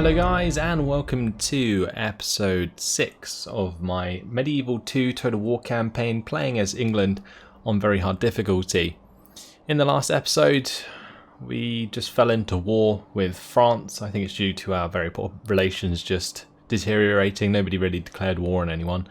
Hello guys, and welcome to episode 6 of my Medieval 2 Total War campaign playing as England on very hard difficulty. In the last episode we just fell into war with France. I think it's due to our very poor relations just deteriorating. Nobody really declared war on anyone.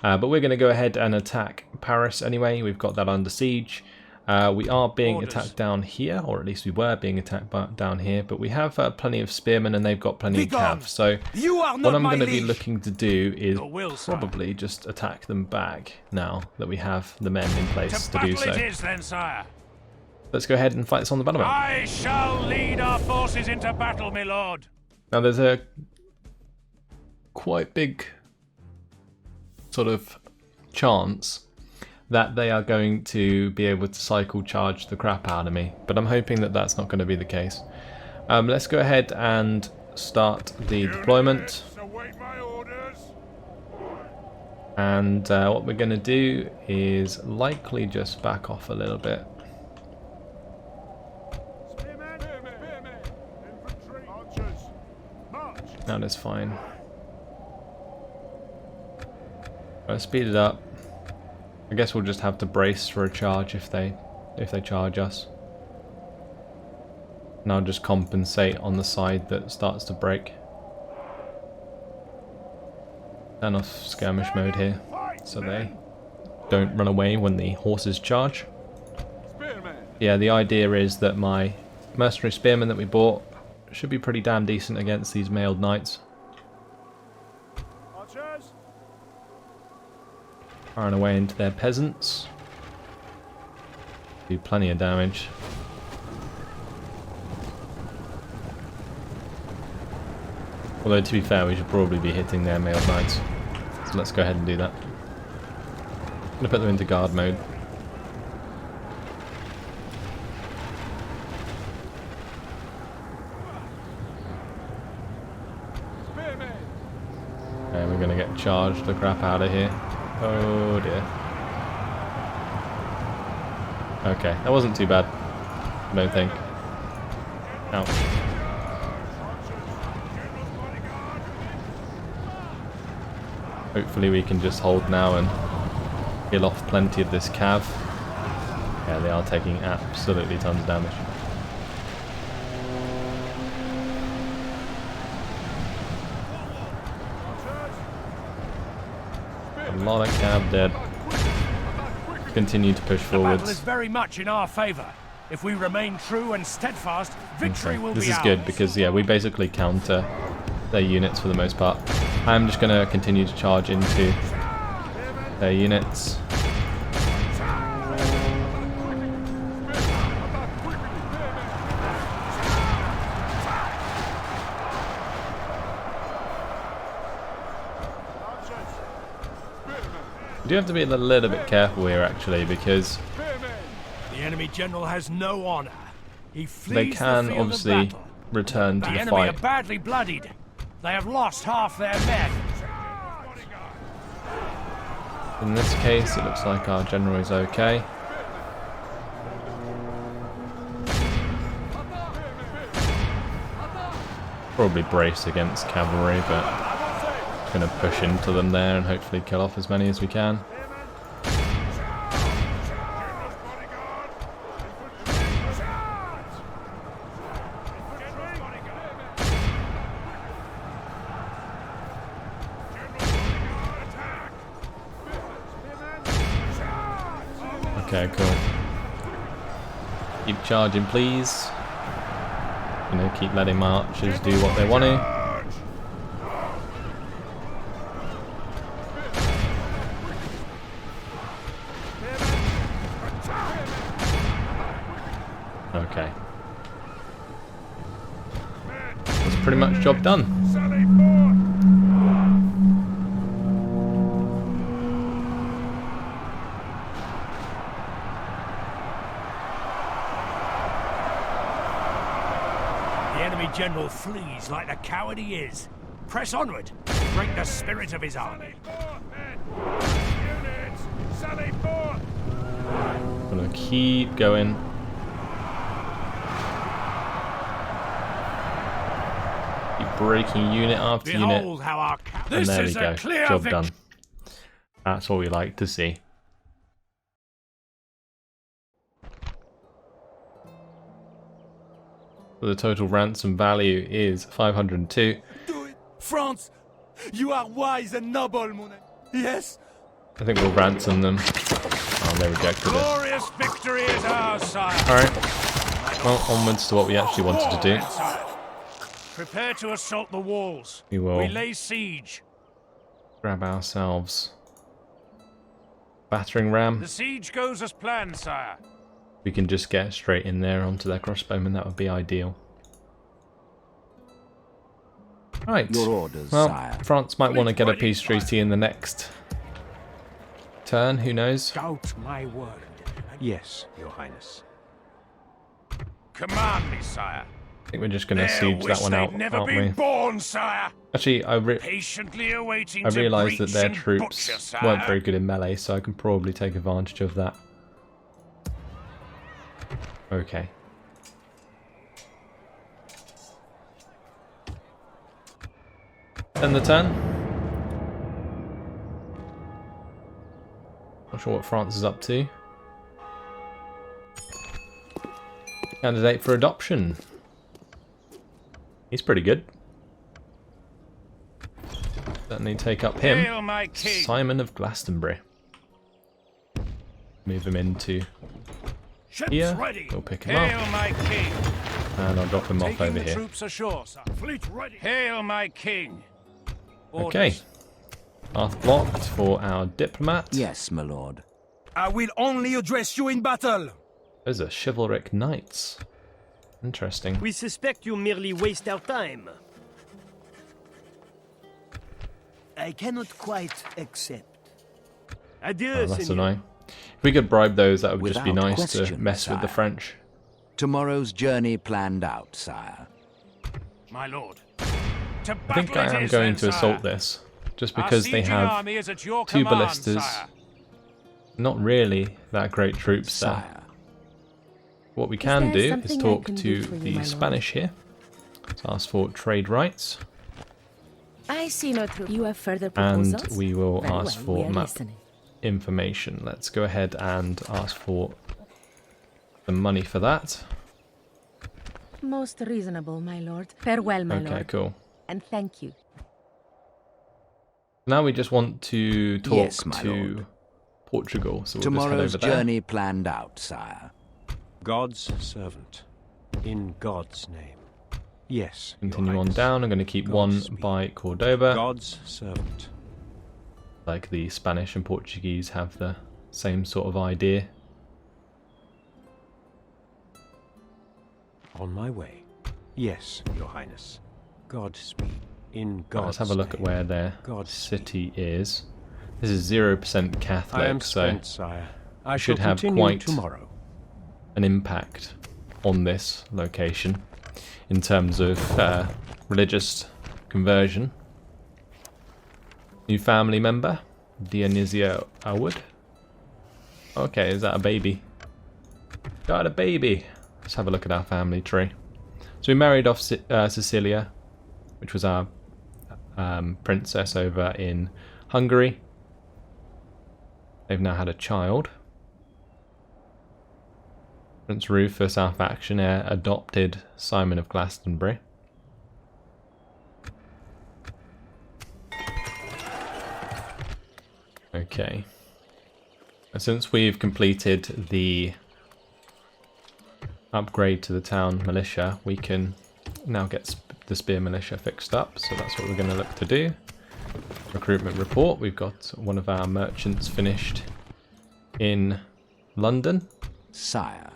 But we're going to go ahead and attack Paris anyway. We've got that under siege. We are being attacked down here, or at least we were being attacked down here, but we have plenty of spearmen and they've got plenty of cav. So what I'm going to be looking to do is probably just attack them back now that we have the men in place to do so. Let's go ahead and fight this on the battle map. I shall lead our forces into battle, my lord. Now there's a quite big sort of chance that they are going to be able to cycle charge the crap out of me, but I'm hoping that that's not going to be the case. Let's go ahead and start the deployment. And what we're going to do is likely just back off a little bit. Now that's fine. I'll speed it up. I guess we'll just have to brace for a charge if they charge us. And I'll just compensate on the side that starts to break. Turn off skirmish mode here so they don't run away when the horses charge. Yeah, the idea is that my mercenary spearmen that we bought should be pretty damn decent against these mailed knights. Firing away into their peasants. Do plenty of damage. Although to be fair, we should probably be hitting their mailed knights. So let's go ahead and do that. I'm going to put them into guard mode. And we're going to get charged the crap out of here. Oh dear. Okay, that wasn't too bad, I don't think. Ouch. Hopefully we can just hold now and kill off plenty of this cav. Yeah, they are taking absolutely tons of damage. A lot of cav dead. Continue to push forwards. The battle is very much in our favour. If we remain true and steadfast, victory will be ours. This is good because yeah, we basically counter their units for the most part. I'm just going to continue to charge into their units. You do have to be a little bit careful here actually, because the enemy general has no honor. He flees they can the field obviously of battle. return to the the enemy fight. are badly bloodied. They have lost half their men. In this case, it looks like our general is okay. Probably brace against cavalry, but going to push into them there and hopefully kill off as many as we can. Okay, cool. Keep charging, please. You know, keep letting my archers do what they want to. Okay. That's pretty much job done. The enemy general flees like the coward he is. Press onward. Break the spirit of his army. Gonna keep going. breaking unit after unit. Behold how our And there we go. Job victory. done. That's what we like to see. So the total ransom value is 502. Do it, France. You are wise and noble, mon ami. Yes. I think we'll ransom them. Oh, they rejected it. Glorious victory is ours, sire. Alright. Well, onwards to what we actually wanted to do. Sire. Prepare to assault the walls. We will We lay siege. grab ourselves battering ram. The siege goes as planned, sire. We can just get straight in there onto their crossbowmen. That would be ideal. Right. Your orders, well, sire. France might want to get a ready, peace treaty in the next turn. Who knows? Doubt my word. Yes, Your Highness. Command me, sire. I think we're just going to They'll siege wish that one they'd out, never aren't been we? born, sire. Actually, Patiently awaiting I to realised that breach their and troops butcher, sire. weren't very good in melee, so I can probably take advantage of that. Okay. End the turn. Not sure what France is up to. Candidate for adoption. He's pretty good. Certainly take up him. Hail, my king. Simon of Glastonbury. Move him into Ships here. ready. We'll pick him Hail, up. my king. And I'll drop him off Taking over the here. troops ashore, sire. Fleet ready. Hail, my king. Okay. Orders. Path blocked for our diplomat. Yes, my lord. I will only address you in battle. Those are chivalric knights. Interesting. We suspect you merely waste our time. I cannot quite accept. Adieu, Oh, that's senor. annoying. If we could bribe those, that would just be Without nice to question, mess with the sire. French. Tomorrow's journey planned out, sire. My lord. To I think battle I it am is, going then, to assault sire. this, just Our because they sieging have army is at your 2 command, ballistas. sire. Not really that great troops there. Sire. What we can there do is something I talk can to do for you, my the lord? Spanish here. Let's ask for trade rights, I see no truth. You have further and proposals? we will Very ask well, for we are map listening. information. Let's go ahead and ask for the money for that. Most reasonable, my lord. Farewell, my Okay, lord. cool. And thank you. Now we just want to talk Yes, my to lord. Portugal, so we'll Tomorrow's just head over there. journey planned out, sire. God's servant. In God's name. Yes, Your Continue on Highness. down. I'm going to keep one Godspeed. by Cordoba. God's servant. Like the Spanish and Portuguese have the same sort of idea. On my way. Yes, Your Highness. Godspeed. In Right, God's let's have a look at name. where their Godspeed. city is. This is 0% Catholic, I am so spent, sire. I should shall have continue quite tomorrow. an impact on this location in terms of religious conversion. New family member, Dionysio Awood. Okay, is that a baby? Got a baby. Let's have a look at our family tree. So we married off Cecilia, which was our princess over in Hungary. They've now had a child. Prince Rufus, our faction heir, adopted Simon of Glastonbury. Okay. Since we've completed the upgrade to the town militia, we can now get the spear militia fixed up, so that's what we're going to look to do. Recruitment report, we've got one of our merchants finished in London. Sire.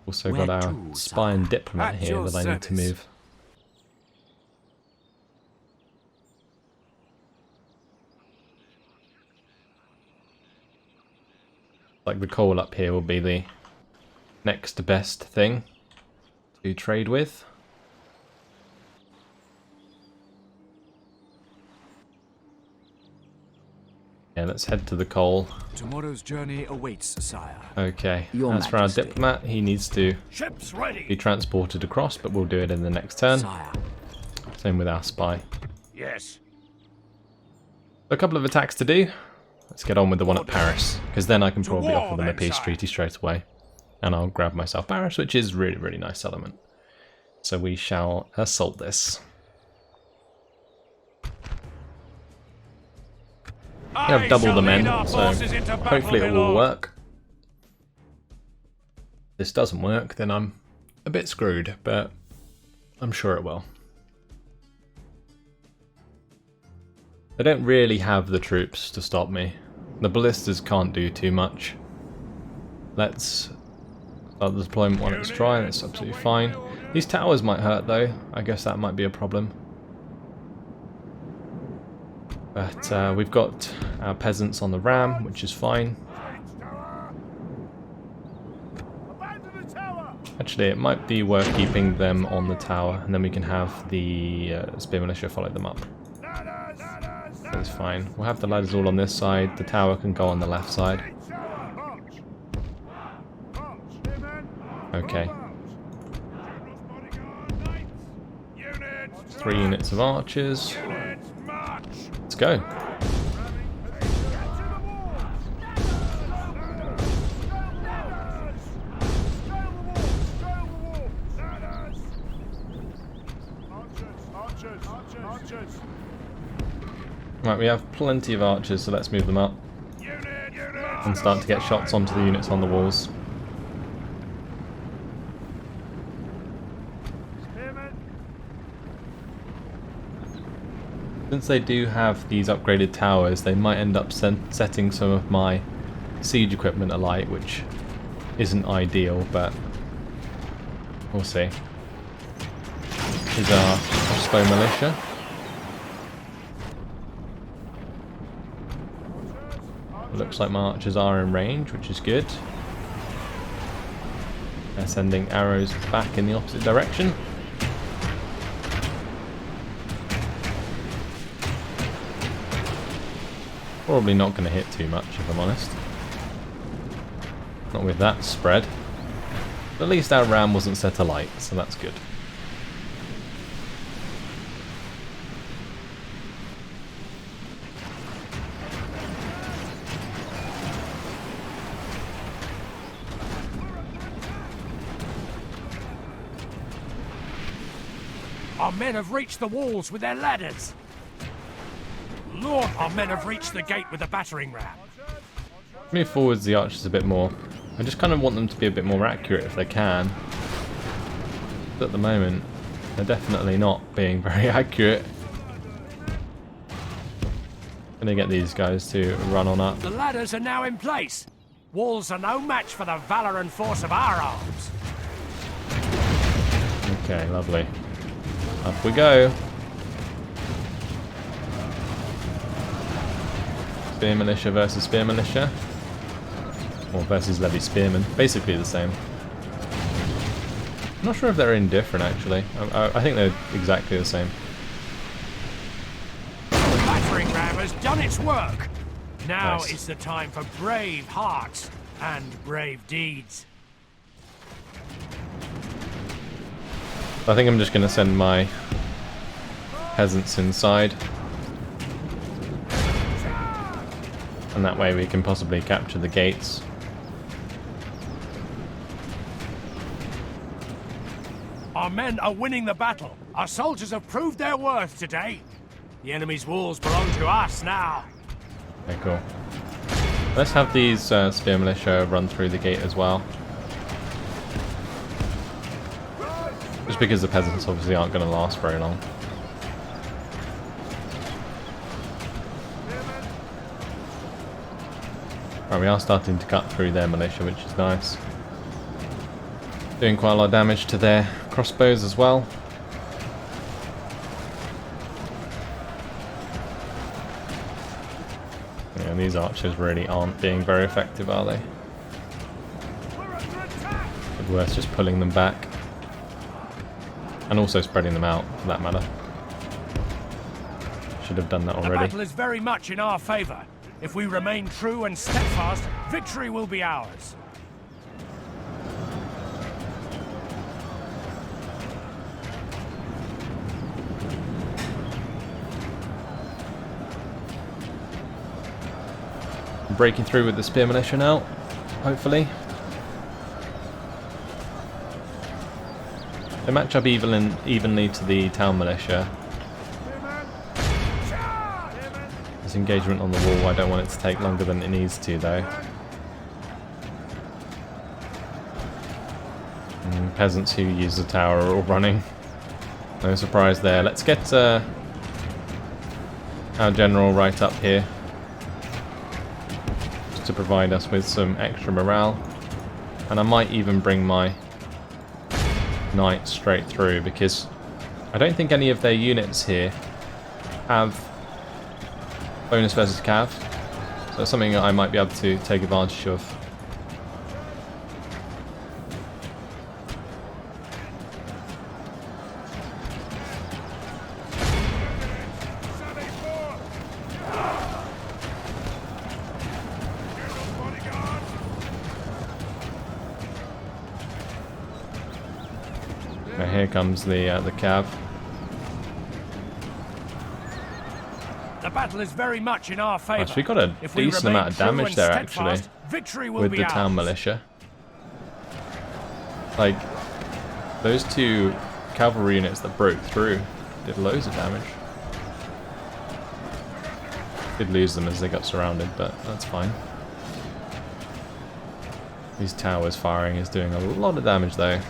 Also Where got our to, spy and diplomat At here your that I need to service. move. Like the coal up here will be the next best thing to trade with. Yeah, let's head to the coal. Tomorrow's journey awaits, sire. Okay, Your as for our Majesty. diplomat, he needs to Ships be ready. transported across, but we'll do it in the next turn. Sire. Same with our spy. Yes. A couple of attacks to do. Let's get on with the one at Paris, because then I can probably offer them a peace treaty straight away. And I'll grab myself Paris, which is really, really nice settlement. So we shall assault this. We have double the men, so hopefully it will work. If this doesn't work, then I'm a bit screwed, but I'm sure it will. They don't really have the troops to stop me. The ballistas can't do too much. Let's start the deployment while it's dry, that's absolutely fine. These towers might hurt though, I guess that might be a problem. But we've got our peasants on the ram, which is fine. Actually, it might be worth keeping them on the tower, and then we can have the spear militia follow them up. That's fine. We'll have the ladders all on this side. The tower can go on the left side. Okay. 3 units of archers. Let's go. Right, we have plenty of archers, so let's move them up and start to get shots onto the units on the walls. Since they do have these upgraded towers, they might end up setting some of my siege equipment alight, which isn't ideal, but we'll see. Here's our crossbow militia. Looks like my archers are in range, which is good. They're sending arrows back in the opposite direction. Probably not going to hit too much, if I'm honest. Not with that spread. But at least our ram wasn't set alight, so that's good. Our men have reached the walls with their ladders. Lord, our men have reached the gate with the battering ram. Move forwards the archers a bit more. I just kind of want them to be a bit more accurate if they can. But at the moment, they're definitely not being very accurate. Gonna get these guys to run on up. The ladders are now in place. Walls are no match for the valour and force of our arms. Okay, lovely. Up we go. Spear militia versus spear militia. Or versus levy spearmen. Basically the same. I'm not sure if they're indifferent actually. I think they're exactly the same. The battering ram has done its work. Now Nice. is the time for brave hearts and brave deeds. I think I'm just going to send my peasants inside. And that way we can possibly capture the gates. Our men are winning the battle. Our soldiers have proved their worth today. The enemy's walls belong to us now. Okay, cool. Let's have these spear militia run through the gate as well. Just because the peasants obviously aren't going to last very long. Right, we are starting to cut through their militia, which is nice. Doing quite a lot of damage to their crossbows as well. Yeah, these archers really aren't being very effective, are they? It's worth just pulling them back. And also spreading them out, for that matter. Should have done that The already. battle is very much in our favour. If we remain true and steadfast, victory will be ours. I'm breaking through with the spear militia now, hopefully. They match up evenly to the town militia. This engagement on the wall, I don't want it to take longer than it needs to though. And peasants who use the tower are all running. No surprise there. Let's get our general right up here, just to provide us with some extra morale. And I might even bring my knights straight through, because I don't think any of their units here have bonus versus cav. So that's something that I might be able to take advantage of. Now here comes the cav. The battle is very much in our favour. Actually, got a decent amount of damage there, actually, victory will with be the town ours. militia. Like, those two cavalry units that broke through did loads of damage. Did lose them as they got surrounded, but that's fine. These towers firing is doing a lot of damage, though.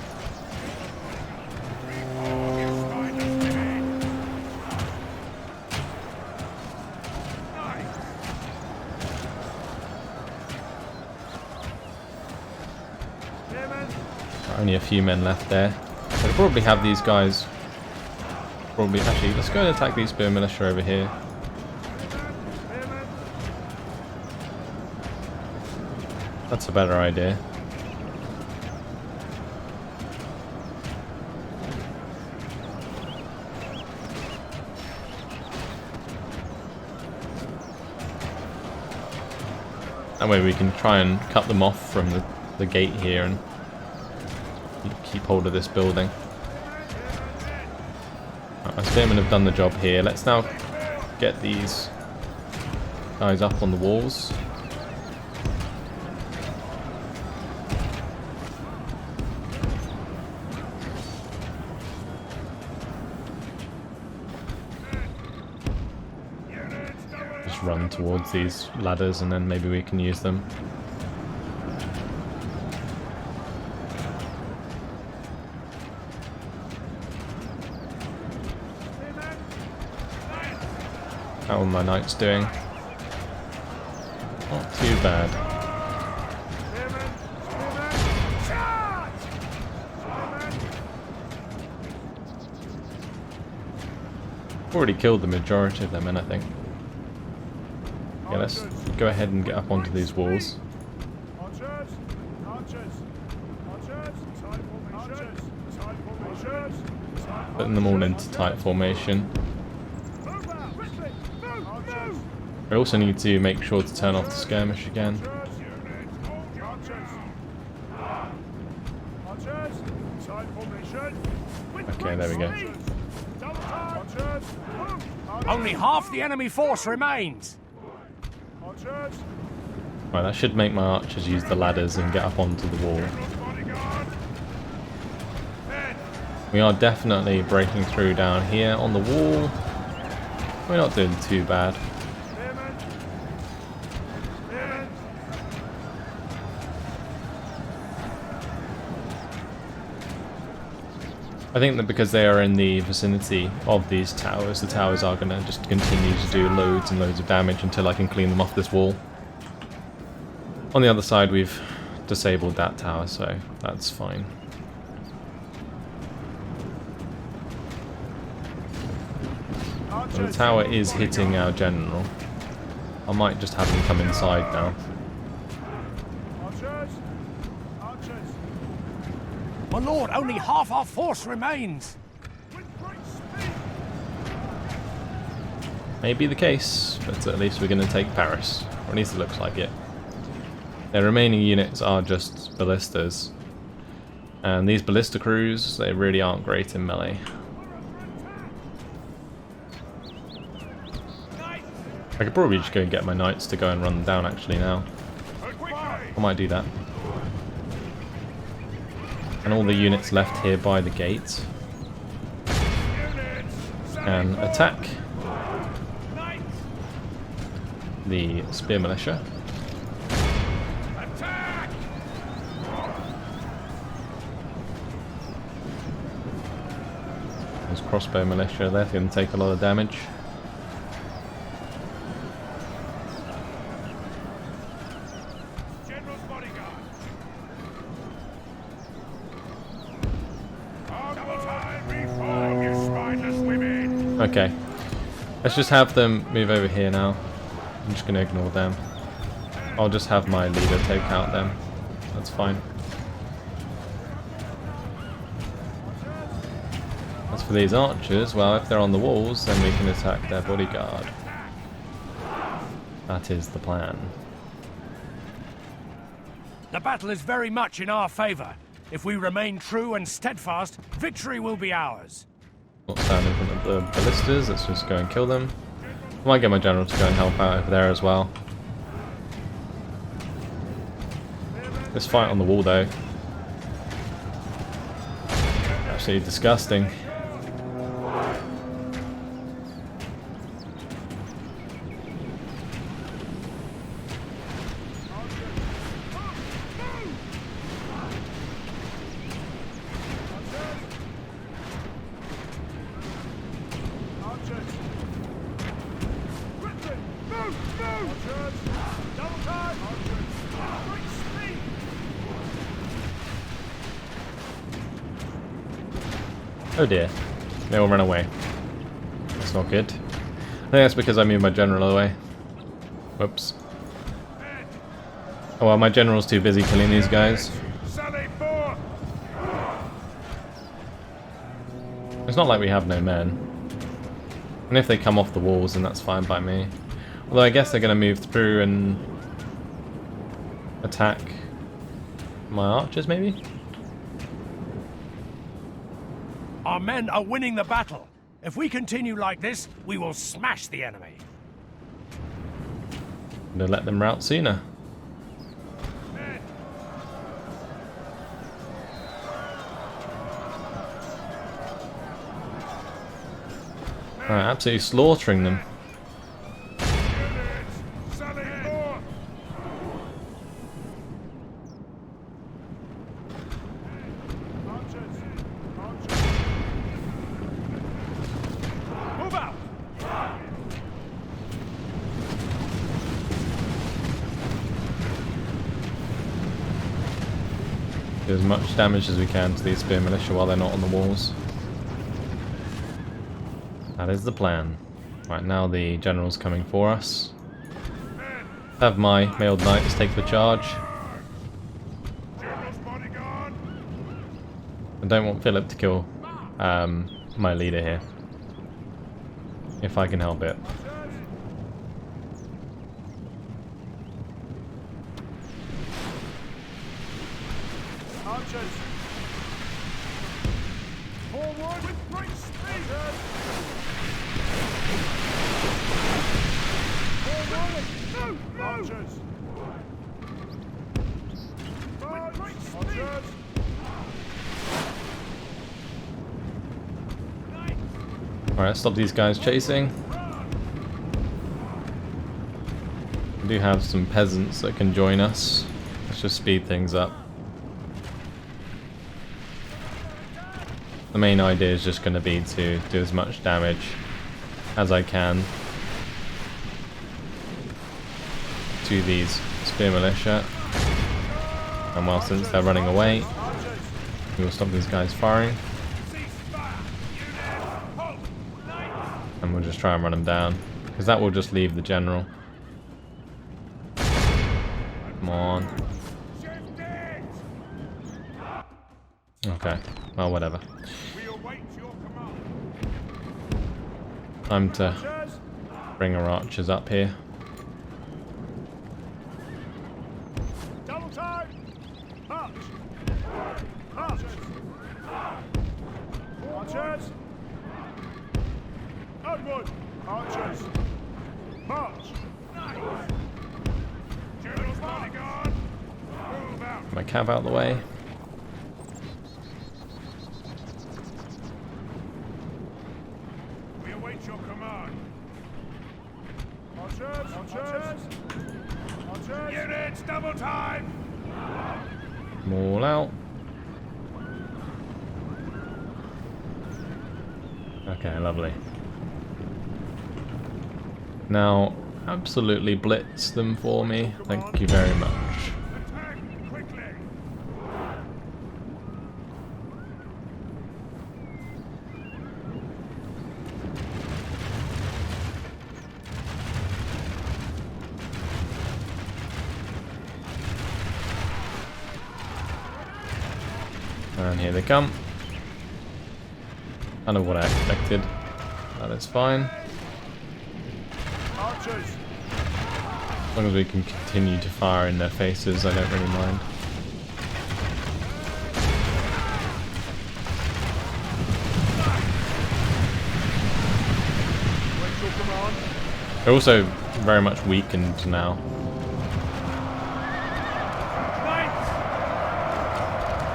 Only a few men left there. They'll probably have these guys. Actually, let's go and attack these spear militia over here. That's a better idea. That way we can try and cut them off from the gate here and keep hold of this building. Right, my spearmen have done the job here. Let's now get these guys up on the walls. Just run towards these ladders and then maybe we can use them. How are my knights doing? Not too bad. Already killed the majority of them, and I think. Yeah, let's go ahead and get up onto these walls. Putting them all into tight formation. I also need to make sure to turn off the skirmish again. Okay, there we go. Only half the enemy force remains. Right, that should make my archers use the ladders and get up onto the wall. We are definitely breaking through down here on the wall. We're not doing too bad. I think that because they are in the vicinity of these towers, the towers are going to just continue to do loads and loads of damage until I can clean them off this wall. On the other side, we've disabled that tower, so that's fine. And the tower is hitting our general. I might just have him come inside now. My lord, only half our force remains. May be the case, but at least we're going to take Paris. Or at least it looks like it. Their remaining units are just ballistas. And these ballista crews, they really aren't great in melee. I could probably just go and get my knights to go and run them down actually now. I might do that. And all the units left here by the gate can attack the spear militia. Those crossbow militia, they're going to take a lot of damage. Okay, let's just have them move over here now. I'm just going to ignore them. I'll just have my leader take out them. That's fine. As for these archers, well, if they're on the walls, then we can attack their bodyguard. That is the plan. The battle is very much in our favor. If we remain true and steadfast, victory will be ours. Not stand in front of the ballistas, let's just go and kill them. I might get my general to go and help out over there as well. This fight on the wall though, absolutely disgusting. Oh dear, they all run away. That's not good. I think that's because I moved my general away. Whoops. Oh well, my general's too busy killing these guys. It's not like we have no men. And if they come off the walls, then that's fine by me. Although I guess they're going to move through and attack my archers, maybe? Our men are winning the battle. If we continue like this, we will smash the enemy. I'm going to let them rout sooner. Alright, absolutely slaughtering them. Do as much damage as we can to these spear militia while they're not on the walls. That is the plan. Right, now the general's coming for us. Have my mailed knights take the charge. I don't want Philip to kill my leader here. If I can help it. Archers! Forward with great speed! Forward! No! Archers! With great speed! Archers! Alright, stop these guys chasing. We do have some peasants that can join us. Let's just speed things up. The main idea is just going to be to do as much damage as I can to these spear militia. And while since they're running away, we will stop these guys firing. And we'll just try and run them down, because that will just leave the general. Come on. Okay, well, whatever. Time to bring our archers up here. Double time! March! Archers! Archers! Onward! Archers! March! General's bodyguard! Move out! Get my cab out of the way. We await your command. Archers! Archers! Archers! Units, double time! I'm all out. Okay, lovely. Now, absolutely blitz them for me. Thank you very much. Attack quickly! And here they come. Kind of what I expected. That is fine. Archers! As long as we can continue to fire in their faces, I don't really mind. Wait your command. They're also very much weakened now. Knights!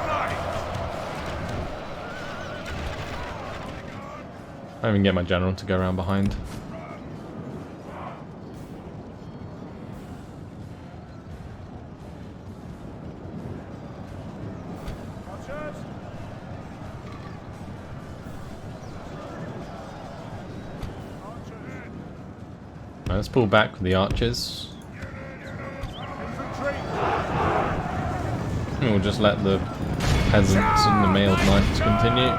Knights! I don't even get my general to go around behind. Archers! Archers! Right, let's pull back with the archers. Infantry! And we'll just let the peasants and the mailed knights continue.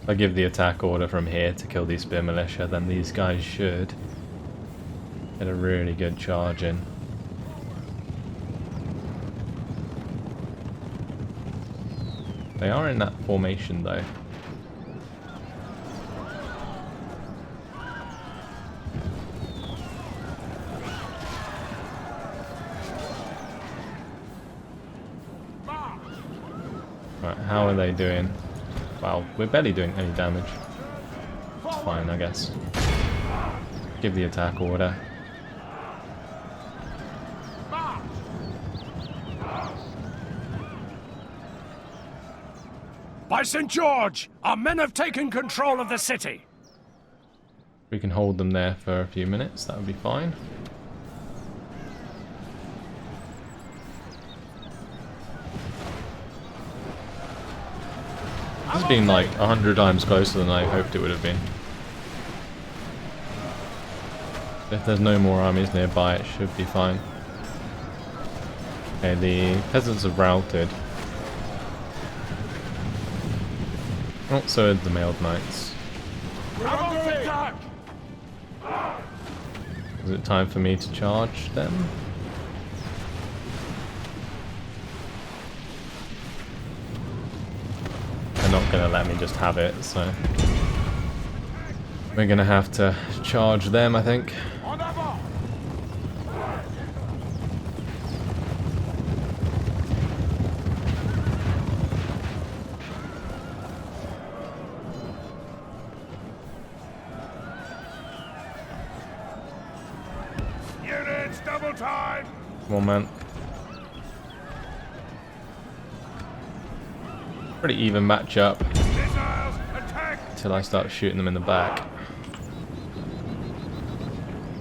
If I give the attack order from here to kill these spear militia, then these guys should get a really good charge in. They are in that formation though. Right, how are they doing? Wow, we're barely doing any damage. It's fine, I guess. Give the attack order. By St. George, our men have taken control of the city. We can hold them there for a few minutes, that would be fine. This has been like 100 times closer than I hoped it would have been. If there's no more armies nearby, it should be fine. Okay, the peasants have routed. Oh, so did the mailed knights. Attack! Is it time for me to charge them? They're not going to let me just have it, so we're going to have to charge them, I think. En avant! Units, double time! Come on, man. Pretty even matchup Missiles, attack! until I start shooting them in the back.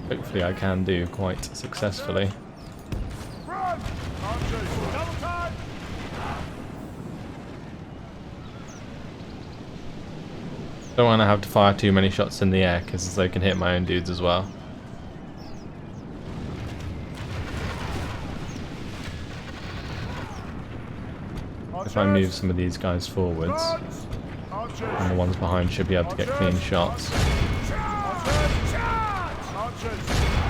Hopefully I can do quite successfully. Run! Archers, double time! Don't want to have to fire too many shots in the air because they can hit my own dudes as well. If I move some of these guys forwards, Archers! and the ones behind should be able to get clean shots. Archers! Charge! Archers!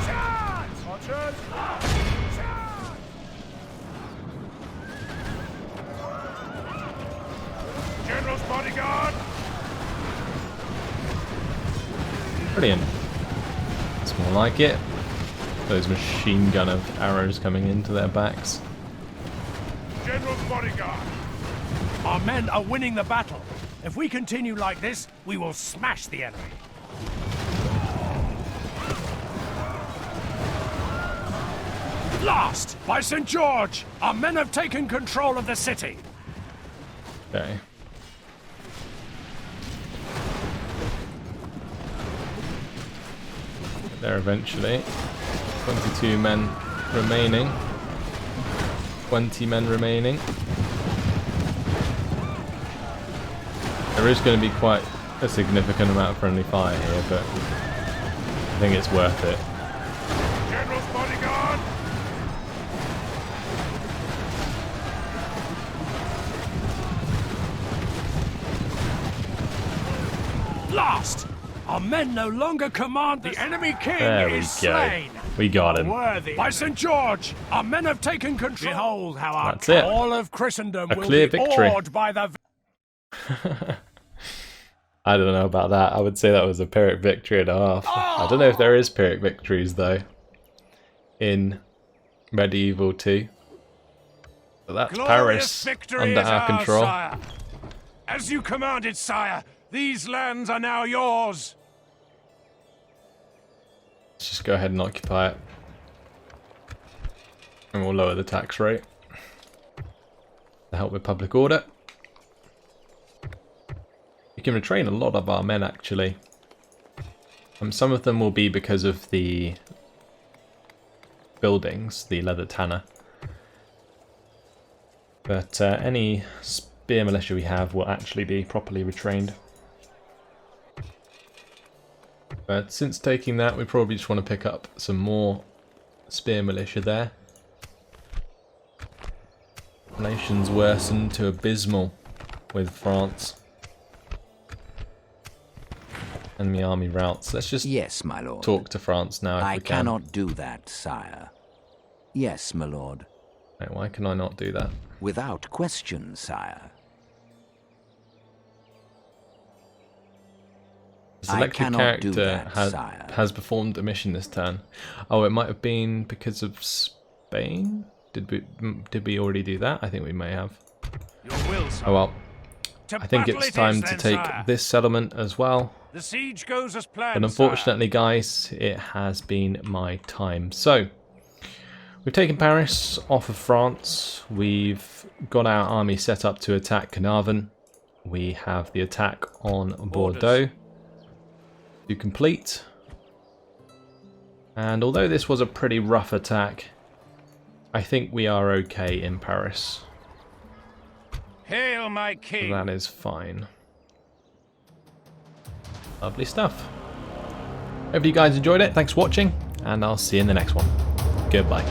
Charge! Archers! Charge! General's bodyguard! Brilliant. It's more like it. Those machine gun of arrows coming into their backs. General's bodyguard! Our men are winning the battle. If we continue like this, we will smash the enemy. Last! By St. George! Our men have taken control of the city. Okay. Get there eventually. 22 men remaining. 20 men remaining. There is going to be quite a significant amount of friendly fire here, but I think it's worth it. General's bodyguard! Last! Our men no longer command the enemy king There we is go. slain. We got him. Worthy. By St. George, our men have taken control. Behold how our That's it. all of Christendom A will clear be victory. awed by the I don't know about that. I would say that was a Pyrrhic victory and a half. I don't know if there is Pyrrhic victories though in Medieval 2. But that's glorious Paris victory under is our ours, control. sire. As you commanded, sire, these lands are now yours. Let's just go ahead and occupy it. And we'll lower the tax rate to help with public order. We can retrain a lot of our men actually. Some of them will be because of the buildings, the leather tanner. But any spear militia we have will actually be properly retrained. But since taking that, we probably just want to pick up some more spear militia there. Relations worsened to abysmal with France. Enemy army routes. Let's just Yes, my lord. talk to France now if I we can. cannot do that, sire. Yes, my lord. Wait, why can I not do that? Without question, sire. The selected cannot do character that, sire. has performed a mission this turn. Oh, it might have been because of Spain? Did we already do that? I think we may have. Your will, sire. Oh well. To I think battle it's it time is to then, take sire. this settlement as well. The siege goes as planned, But unfortunately, guys, it has been my time. So, we've taken Paris off of France. We've got our army set up to attack Carnarvon. We have the attack on Bordeaux to complete. And although this was a pretty rough attack, I think we are okay in Paris. Hail, my So king! that is fine. Lovely stuff. Hope you guys enjoyed it. Thanks for watching, and I'll see you in the next one. Goodbye.